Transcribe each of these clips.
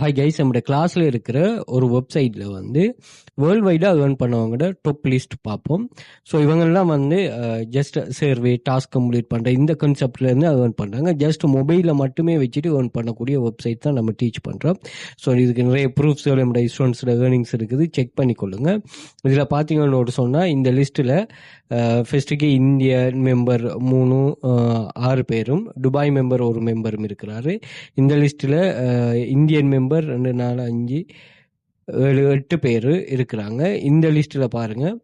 Hi guys, நம்முடைய கிளாஸில் இருக்கிற ஒரு வெப்சைட்டில் வந்து வேர்ல்டு வைடாக ஏர்ன் பண்ணவங்களோட டாப் லிஸ்ட் பார்ப்போம். ஸோ இவங்கெல்லாம் வந்து ஜஸ்ட் சர்வே டாஸ்க் கம்ப்ளீட் பண்ணுற இந்த கான்செப்ட்லேருந்து ஏர்ன் பண்ணுறாங்க. ஜஸ்ட் மொபைலில் மட்டுமே வச்சுட்டு ஏர்ன் பண்ணக்கூடிய வெப்சைட் தான் நம்ம டீச் பண்ணுறோம். ஸோ இதுக்கு நிறைய ப்ரூஃப்ஸ் நம்முடைய ஸ்டூடெண்ட்ஸோட ஏர்னிங்ஸ் இருக்குது, செக் பண்ணி கொள்ளுங்கள். இதில் பார்த்தீங்கன்னு சொன்னால் இந்த லிஸ்ட்டில் ஃபஸ்ட்டுக்கு இந்தியன் மெம்பர் 6 பேரும், துபாய் மெம்பர் ஒரு மெம்பரும் இருக்கிறாரு. இந்த லிஸ்ட்டில் இந்தியன் மெம்பர் 2 4 5 7 8 பேர் இருக்கிறாங்க. இந்த லிஸ்ட்டில் பாருங்கள்,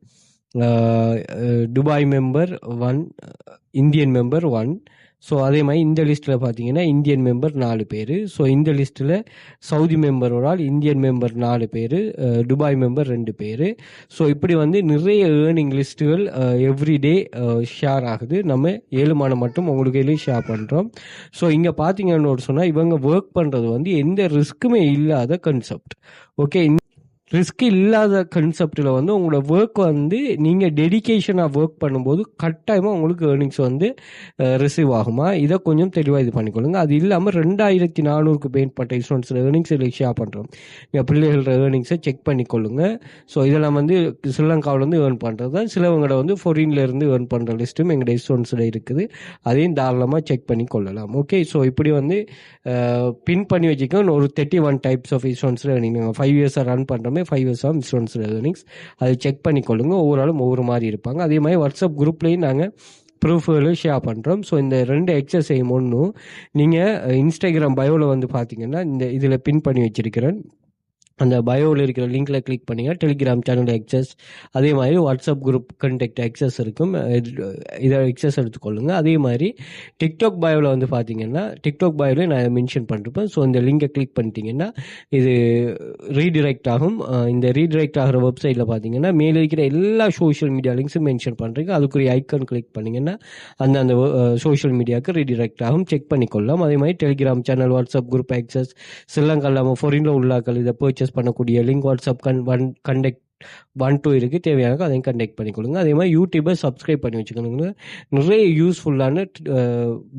Dubai member 1, Indian member 1. So அதே மாதிரி இந்த லிஸ்ட்டில் பார்த்தீங்கன்னா இந்தியன் மெம்பர் 4 பேர். ஸோ இந்த லிஸ்ட்டில் சவுதி மெம்பர் ஒரு ஆள், இந்தியன் மெம்பர் 4 பேர், துபாய் மெம்பர் 2 பேர். ஸோ இப்படி வந்து நிறைய ஏர்னிங் லிஸ்ட்டுகள் எவ்ரிடே ஷேர் ஆகுது. நம்ம 7 மாதம் மட்டும் உங்களுக்கு எல்லாம் ஷேர் பண்ணுறோம். ஸோ இங்கே பார்த்தீங்கன்னு சொன்னால் இவங்க ஒர்க் பண்ணுறது வந்து எந்த ரிஸ்க்குமே இல்லாத கான்செப்ட். ஓகே, ரிஸ்க் இல்லாத கான்செப்டில் வந்து உங்களோட ஒர்க் வந்து நீங்கள் டெடிக்கேஷனாக ஒர்க் பண்ணும்போது கட்டாயமாக உங்களுக்கு ஏர்னிங்ஸ் வந்து ரிசீவ் ஆகுமா, இதை கொஞ்சம் தெளிவாக இது பண்ணிக்கொள்ளுங்க. அது இல்லாமல் 2400க்கு மேற்பட்ட ஸ்டூடெண்ட்ஸ் ஏர்னிங்ஸ் இதில் ஷேர் பண்ணுறோம். எங்கள் பிள்ளைகளோட ஏர்னிங்ஸை செக் பண்ணிக்கொள்ளுங்க. ஸோ இதெல்லாம் வந்து ஸ்ரீலங்காவிலேருந்து ஏர்ன் பண்ணுறது தான். சிலவங்களோட வந்து ஃபாரின்லேருந்து ஏர்ன் பண்ணுற லிஸ்ட்டும் எங்களுடைய ஸ்டூடெண்ட்ஸில் இருக்குது. அதையும் தாராளமாக செக் பண்ணி கொள்ளலாம். ஓகே, ஸோ இப்படி வந்து பின் பண்ணி வச்சுக்கோங்க. ஒரு 31 டைப்ஸ் ஆஃப் ஸ்டூடெண்ட்ஸில் நீங்கள் 5 இயர்ஸாக ரன் பண்ணுறோமே, 5 இயர்ஸ் ஆஃப் ஸ்டூடெண்ட்ஸ் ஏர்னிங்ஸ் அதை செக் பண்ணிக்கொள்ளுங்க. ஒவ்வொரு ஆளும் ஒவ்வொரு மாதிரி இருப்பாங்க. அதே மாதிரி வாட்ஸ்அப் குரூப்லேயும் நாங்கள் ப்ரூஃப்களும் ஷேர் பண்ணுறோம். ஸோ இந்த 2 எக்ஸசைஸ் ஒன்றும் நீங்கள் இன்ஸ்டாகிராம் பயோவில் வந்து பார்த்தீங்கன்னா இந்த இதில் பின் பண்ணி வச்சிருக்கிறேன். அந்த பயோவில் இருக்கிற லிங்கில் கிளிக் பண்ணிங்க, டெலிகிராம் சேனல் எக்ஸஸ், அதே மாதிரி வாட்ஸ்அப் குரூப் கண்டெக்ட் எக்ஸஸ் இருக்கும். இதை எக்ஸஸ் எடுத்துக்கொள்ளுங்க. அதே மாதிரி டிக்டாக் பயோவில் வந்து பார்த்தீங்கன்னா டிக்டாக் பயோவில் நான் மென்ஷன் பண்ணிருப்பேன். ஸோ இந்த லிங்கை கிளிக் பண்ணிட்டீங்கன்னா இது ரீடிரெக்ட் ஆகும். இந்த ரீடிரெக்ட் ஆகிற வெப்சைட்டில் பார்த்தீங்கன்னா மேலே இருக்கிற எல்லா சோஷியல் மீடியா லிங்க்ஸும் மென்ஷன் பண்ணுறீங்க. அதுக்குரிய ஐக்கான் கிளிக் பண்ணிங்கன்னா அந்த சோஷியல் மீடியாவுக்கு ரீடிரெக்ட் ஆகும். செக் பண்ணிக்கொள்ளலாம். அதே மாதிரி Telegram channel, WhatsApp group excess, Sri Lanka இல்லாமல் ஃபாரினில் உள்ளாக்கள் இதை பர்ச்சேஸ் பண்ணக்கூடிய லிங்க் வாட்ஸ்அப் கண்டெக்ட் 1-2 இருக்குது. தேவையான அதையும் கண்டெக்ட் பண்ணிக்கொள்ளுங்க. அதே மாதிரி யூடியூபை சப்ஸ்கிரைப் பண்ணி வச்சுக்கணுங்க. நிறைய யூஸ்ஃபுல்லான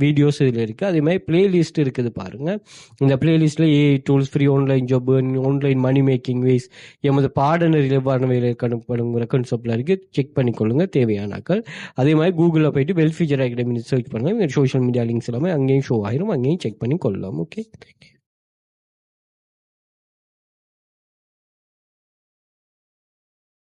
வீடியோஸ் இதில் இருக்குது. அதே மாதிரி பிளேலிஸ்ட் இருக்குது பாருங்கள். இந்த பிளேலிஸ்ட்டில் AI tools, free online job, online money making ways, எமது பாடநெறியில் வேலை கணப்படுங்கிற கான்செப்டில் இருக்குது. செக் பண்ணிக்கொள்ளுங்க தேவையானாக்கள். அதே மாதிரி கூகுளில் போயிட்டு வெல் ஃபியூச்சர் அகாடமி சர்ச் பண்ணுங்கள். சோஷியல் மீடியா லிங்க்ஸ் எல்லாமே அங்கேயும் ஷோ ஆயிரும். அங்கேயும் செக் பண்ணி கொள்ளலாம். Okay, thank you.